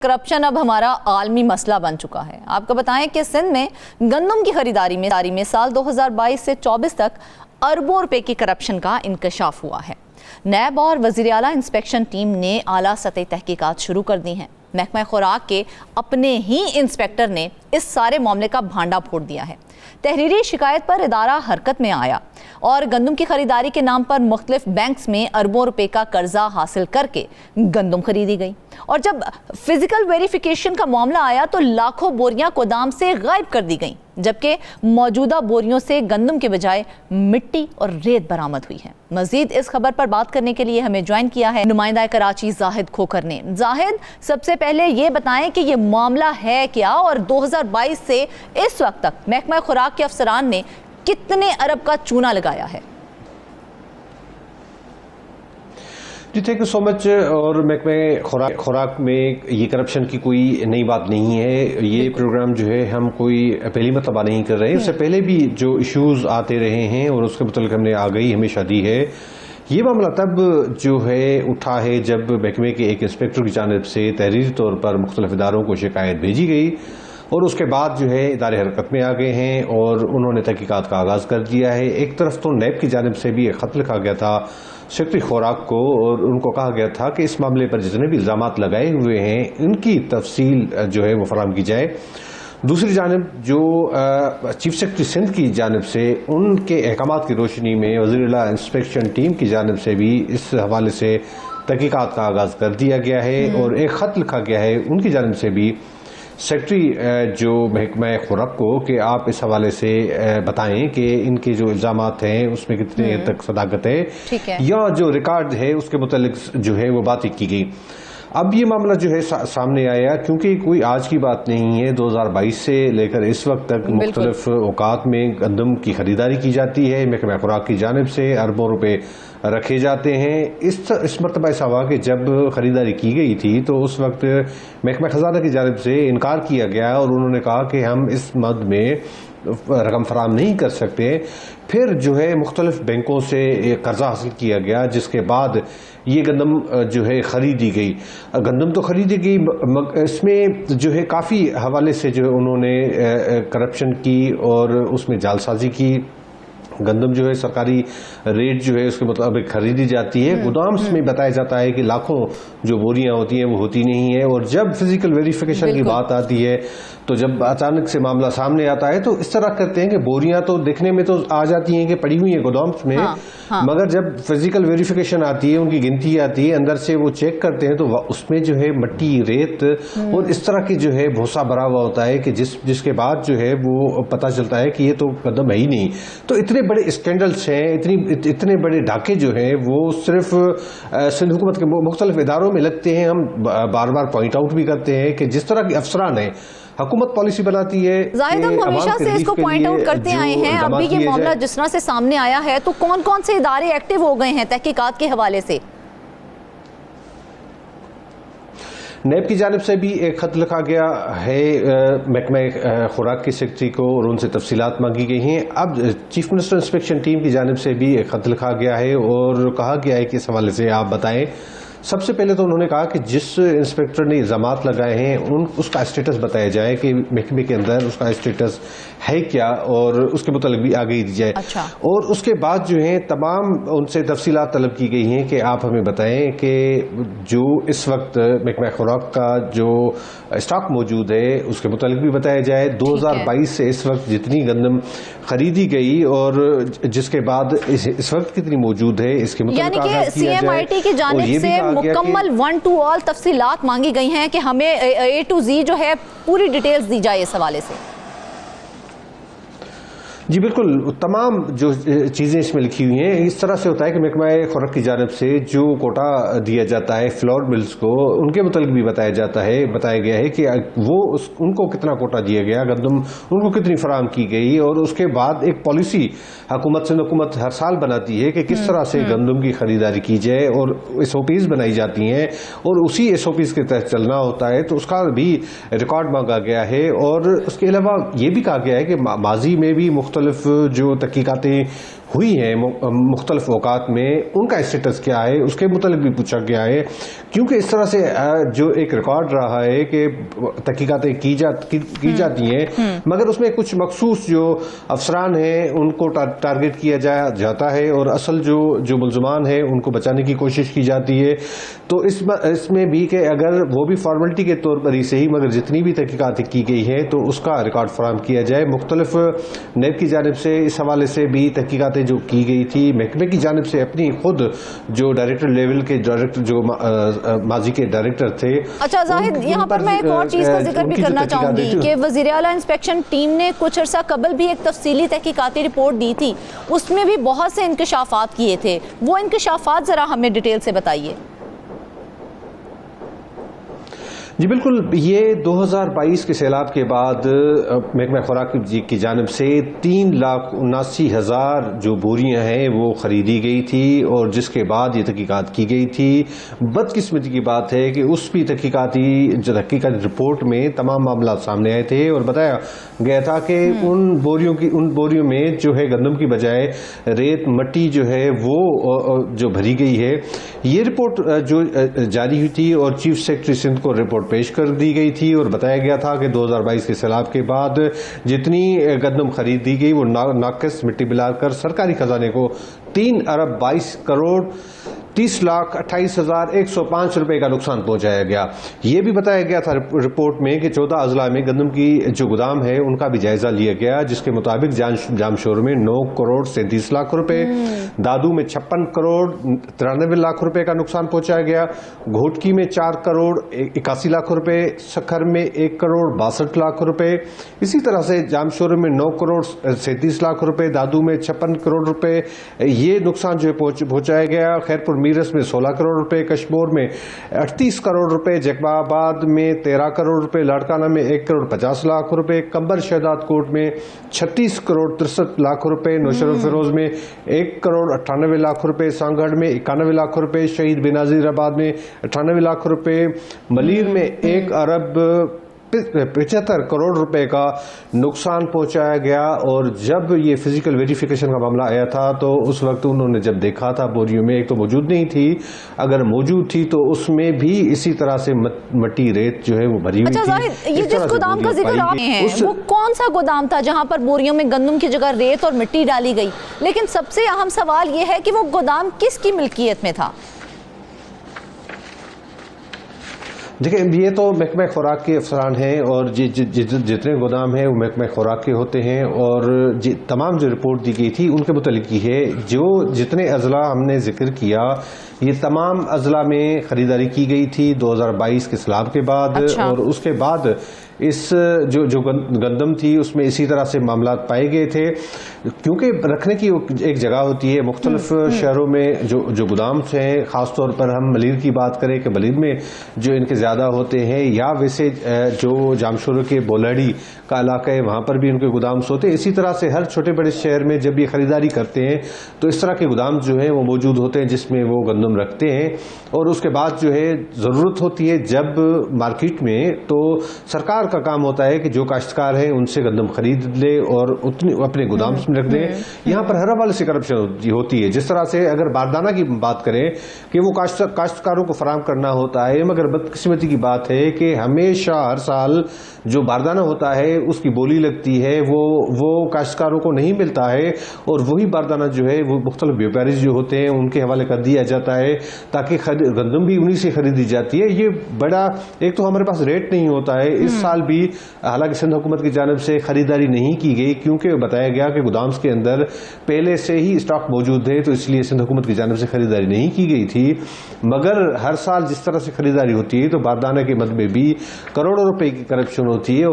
Corruption अब हमारा आलमी मसला बन चुका है। आपको बताएं कि सिंध में गंदम की खरीदारी में साल 2022 से 24 तक अरबों रुपए की करप्शन का इंकशाफ हुआ है। नैब और वज़ीर आला इंस्पेक्शन टीम ने आला सतह तहकीकात शुरू कर दी हैं। महकमा खुराक के अपने ही इंस्पेक्टर ने इस सारे मामले का भांडा फोड़ दिया है। तहरीरी शिकायत पर इदारा हरकत में आया और गंदम की खरीदारी के नाम पर मुख्तलिफ बैंक्स में अरबों रुपए का कर्जा हासिल करके गंदम खरीदी गई। और जब फिजिकल वेरिफिकेशन का मामला आया तो लाखों बोरियां गोदाम से गायब कर दी गईं, जबकि मौजूदा बोरियों से गंदम के बजाय मिट्टी और रेत बरामद हुई है। मजीद इस खबर पर बात करने के लिए हमें ज्वाइन किया है नुमाइंदा कराची जाहिद खोखर ने। जाहिद, सबसे पहले ये बताएं कि ये मामला है क्या और 2022 से इस वक्त तक महकमा खुराक के अफसरान ने कितने अरब का चूना लगाया है? जी थैंक यू सो मच। और महकमे खुराक में ये करप्शन की कोई नई बात नहीं है। ये प्रोग्राम जो है हम कोई पहली मरतबा नहीं कर रहे हैं। उससे पहले भी जो इश्यूज आते रहे हैं और उसके मुताल्लिक हमने आगाही हमेशा दी है। ये मामला तब जो है उठा है जब महकमे के एक इंस्पेक्टर की जानिब से तहरीरी तौर पर मुख्तलिफ इदारों को शिकायत भेजी गई और उसके बाद जो है इदारे हरकत में आ गए हैं और उन्होंने तहकीकात का आगाज़ कर दिया है। एक तरफ तो नैब की जानिब से भी एक खत लिखा गया था सेक्रेटरी खुराक को और उनको कहा गया था कि इस मामले पर जितने भी इल्ज़ामात लगाए हुए हैं इनकी तफसील जो है वो फराहम की जाए। दूसरी जानिब जो चीफ सेक्रेटरी सिंध की जानिब से उनके अहकामात की रोशनी में वज़ीर आला इंस्पेक्शन टीम की जानिब से भी इस हवाले से तहकीकात का आगाज़ कर दिया गया है और एक ख़त लिखा गया है उनकी जानिब से भी सेक्रेटरी जो महकमा खुराक को कि आप इस हवाले से बताएं कि इनके जो इल्ज़ामात हैं उसमें कितने तक सदाकत है या जो रिकॉर्ड है उसके मुतालिक जो है वो बातें की गई। अब ये मामला जो है सामने आया क्योंकि कोई आज की बात नहीं है। 2022 से लेकर इस वक्त तक मुख्तलिफ औकात में गंदम की खरीदारी की जाती है। महकमा खुराक की जानिब से अरबों रुपए रखे जाते हैं। इस मरतबा ऐसा हुआ कि जब खरीदारी की गई थी तो उस वक्त महकमा खजाना की जानिब से इनकार किया गया और उन्होंने कहा कि हम इस मद में रकम फराम नहीं कर सकते। फिर जो है मुख्तलिफ बैंकों से कर्जा हासिल किया गया जिसके बाद ये गंदम जो है खरीदी गई। गंदम तो खरीदी गई, इसमें जो है काफ़ी हवाले से जो है उन्होंने करप्शन की और उसमें जालसाजी की। गंदम जो है सरकारी रेट जो है उसके मुताबिक खरीदी जाती है। गोदाम्स में बताया जाता है कि लाखों जो बोरियां होती हैं वो होती नहीं है और जब फिजिकल वेरिफिकेशन की बात आती है तो जब अचानक से मामला सामने आता है तो इस तरह करते हैं कि बोरियां तो देखने में तो आ जाती हैं कि पड़ी हुई है गोदाम्स में, मगर जब फिजिकल वेरिफिकेशन आती है उनकी गिनती आती है अंदर से वो चेक करते हैं तो उसमें जो है मिट्टी रेत और इस तरह की जो है भूसा भरा हुआ होता है कि जिसके बाद जो है वो पता चलता है कि ये तो गंदम है ही नहीं। तो इतने बड़े स्कैंडल्स हैं, इतने बड़े डाके जो हैं वो सिर्फ सिंध हुकूमत के मुख्तलिफ इदारों में लगते हैं। हम बार बार पॉइंट आउट भी करते हैं कि जिस तरह के अफसरान हैं हुकूमत पॉलिसी बनाती है। जाहिद, हम हमेशा से इसको पॉइंट आउट करते आए हैं। अभी ये मामला जिस तरह से सामने आया है तो कौन कौन से इदारे एक्टिव हो गए हैं तहकीकात के हवाले से? नैब की जानिब से भी एक खत लिखा गया है महकमा खुराक की सेक्रेटरी को और उनसे तफसीलात मांगी गई हैं। अब चीफ मिनिस्टर इंस्पेक्शन टीम की जानिब से भी एक खत लिखा गया है और कहा गया है कि इस हवाले से आप बताएं। सबसे पहले तो उन्होंने कहा कि जिस इंस्पेक्टर ने इल्ज़ामात लगाए हैं उसका स्टेटस बताया जाए कि महकमे के अंदर उसका स्टेटस है क्या और उसके मुतालिक भी आगे दी जाए। अच्छा। और उसके बाद जो है तमाम उनसे तफसीलात तलब की गई हैं कि आप हमें बताएं कि जो इस वक्त महकमा खुराक का जो स्टॉक मौजूद है उसके मुतालिक भी बताया जाए। 2022 से इस वक्त जितनी गंदम खरीदी गई और जिसके बाद इस वक्त कितनी मौजूद है इसके मुताबिक CMIT की जानिब से मुकम्मल 1 to all तफसीलात मांगी गई हैं कि हमें A to Z जो है पूरी डिटेल्स दी जाए इस हवाले से। जी बिल्कुल, तमाम जो चीज़ें इसमें लिखी हुई हैं। इस तरह से होता है कि महकमा खुराक की जानिब से जो कोटा दिया जाता है फ्लोर मिल्स को उनके मुतालिक भी बताया गया है कि वो उनको कितना कोटा दिया गया, गंदम उनको कितनी फराहम की गई और उसके बाद एक पॉलिसी हुकूमत हर साल बनाती है कि किस तरह से गंदम की खरीदारी की जाए और SOPs बनाई जाती हैं और उसी SOPs के तहत चलना होता है। तो उसका भी रिकॉर्ड मांगा गया है और उसके अलावा ये भी कहा गया है कि माजी में भी मुख्तलिफ जो तहकीकातें हुई हैं मुख्तलिफ औकात में, उनका स्टेटस क्या है, उसके मुतालिक भी पूछा गया है। क्योंकि इस तरह से जो एक रिकॉर्ड रहा है कि तहकीकातें की जाती हैं, मगर उसमें कुछ मखसूस जो अफसरान हैं उनको टारगेट किया जाता है और असल जो मुलजमान है उनको बचाने की कोशिश की जाती है। तो इसमें भी कि अगर वो भी फॉर्मेलिटी के तौर पर ही सही, मगर जितनी भी तहकीकातें की गई हैं तो उसका रिकॉर्ड फराहम किया जाए। मुख्तलिफ नेब की जानिब से इस हवाले से भी तहकीकातें जो की गई थी, महकमे की जानिब से अपनी खुद जो डायरेक्टर लेवल के डायरेक्टर जो माजी के डायरेक्टर थे। अच्छा जाहिद, यहाँ पर मैं एक और चीज़ का जिक्र भी करना चाहूंगी कि वज़ीर आला इंस्पेक्शन टीम ने कुछ अर्सा कबल भी एक तफसीली तहकीकाती रिपोर्ट दी थी, उसमें भी बहुत से इंकशाफात किए थे। वो इंकशाफात ज़रा हमें डिटेल से बताइए। जी बिल्कुल, ये 2022 के सैलाब के बाद महकमा खुराक की जानिब से 3,79,000 जो बोरियां हैं वो खरीदी गई थी और जिसके बाद ये तहकीकात की गई थी। बदकिस्मती की बात है कि उस भी तहकीकाती रिपोर्ट में तमाम मामला सामने आए थे और बताया गया था कि उन बोरियों में जो है गंदम की बजाय रेत मट्टी जो है वो जो भरी गई है। ये रिपोर्ट जो जारी हुई थी और चीफ सेक्रेटरी सिंध को रिपोर्ट पेश कर दी गई थी और बताया गया था कि 2022 के सैलाब के बाद जितनी गंदम खरीदी गई वो नाकिस मिट्टी मिलाकर सरकारी खजाने को 3 अरब 22 करोड़ 30,28,105 रुपए का नुकसान पहुंचाया गया। ये भी बताया गया था रिपोर्ट में कि 14 अजला में गंदम की जो गोदाम है उनका भी जायजा लिया गया, जिसके मुताबिक जामशोर में 9 करोड़ 37 लाख रुपए, दादू में 56 करोड़ 93 लाख रुपए का नुकसान पहुंचाया गया, घोटकी में 4 करोड़ 81 लाख रुपए, सखर में 1 करोड़ 62 लाख रुपए, इसी तरह से जामशोर में 9 करोड़ 37 लाख रुपए, दादू में 56 करोड़ रुपए ये नुकसान जो है पहुंचाया गया। खैरपुर मीरस में 16 करोड़ रुपए, कश्मीर में 38 करोड़ रुपए, जकबाबाद में 13 करोड़ रुपए, लाड़काना में 1 करोड़ 50 लाख रुपए, कंबर शहदाद कोट में 36 करोड़ 63 लाख रुपए, नौशर फिरोज में 1 करोड़ 98 लाख रुपए, सांगढ़ में 91 लाख रुपए, शहीद बेनाजीराबाद में 98 लाख रुपए, मलीर में 1 अरब 75 करोड़ रुपए का नुकसान पहुंचाया गया। और जब ये फिजिकल वेरिफिकेशन का मामला आया था तो उस वक्त उन्होंने जब देखा था बोरियों में एक तो मौजूद नहीं थी, अगर मौजूद थी तो उसमें भी इसी तरह से मट्टी रेत जो है वो भरी हुई थी। ये जिस गोदाम का जिक्र आप हैं वो कौन सा गोदाम था जहां पर बोरियों में गंदम की जगह रेत और मिट्टी डाली गई? लेकिन सबसे अहम सवाल ये है कि वो गोदाम किसकी मिल्कियत में था? देखिए, ये तो महकमा खुराक के अफसरान हैं और जितने गोदाम हैं वो महकमा खुराक के होते हैं और तमाम जो रिपोर्ट दी गई थी उनके मुतालिक की है। जो जितने अजला हमने जिक्र किया ये तमाम अजला में खरीदारी की गई थी 2022 के सैलाब के बाद। अच्छा। और उसके बाद इस जो गंदम थी उसमें इसी तरह से मामला पाए गए थे, क्योंकि रखने की एक जगह होती है। मुख्तलिफ शहरों में जो गोदाम हैं, ख़ासतौर पर हम मलीर की बात करें कि मलीर में जो इनके ज़्यादा होते हैं, या वैसे जो जामशोर के बोलड़ी का इलाका है वहाँ पर भी उनके गोदाम होते हैं। इसी तरह से हर छोटे बड़े शहर में जब ये ख़रीदारी करते हैं तो इस तरह के गोदाम जो हैं वो मौजूद होते हैं जिसमें वो गंदम रखते हैं। और उसके बाद जो है ज़रूरत होती है जब मार्केट में, तो सरकार का काम होता है कि जो काश्तकार है उनसे गंदम खरीद ले और उतनी अपने गोदाम में रख दे। यहाँ पर हर हवाले से करप्शन होती है। जिस तरह से अगर बारदाना की बात करें कि वो काश्तकारों को फराहम करना होता है, मगर बदकिस्मती की बात है कि हमेशा हर साल जो बारदाना होता है उसकी बोली लगती है वो काश्तकारों को नहीं मिलता है और वही बारदाना जो है वो मुख्तलिफ व्यापारी जो होते हैं उनके हवाले कर दिया जाता है ताकि गंदम भी उन्हीं से खरीदी जाती है। ये बड़ा, एक तो हमारे पास रेट नहीं होता है। इस साल भी हालांकि सिंध हुकूमत की जानिब से खरीदारी नहीं की गई क्योंकि बताया गया कि गोदाम्स के अंदर पहले से ही स्टॉक मौजूद है, तो इसलिए सिंध हुकूमत की जानिब से खरीदारी नहीं की गई थी। मगर हर साल जिस तरह से खरीदारी होती है तो बारदाना के मद में भी करोड़ों रुपए की करप्शन होती है।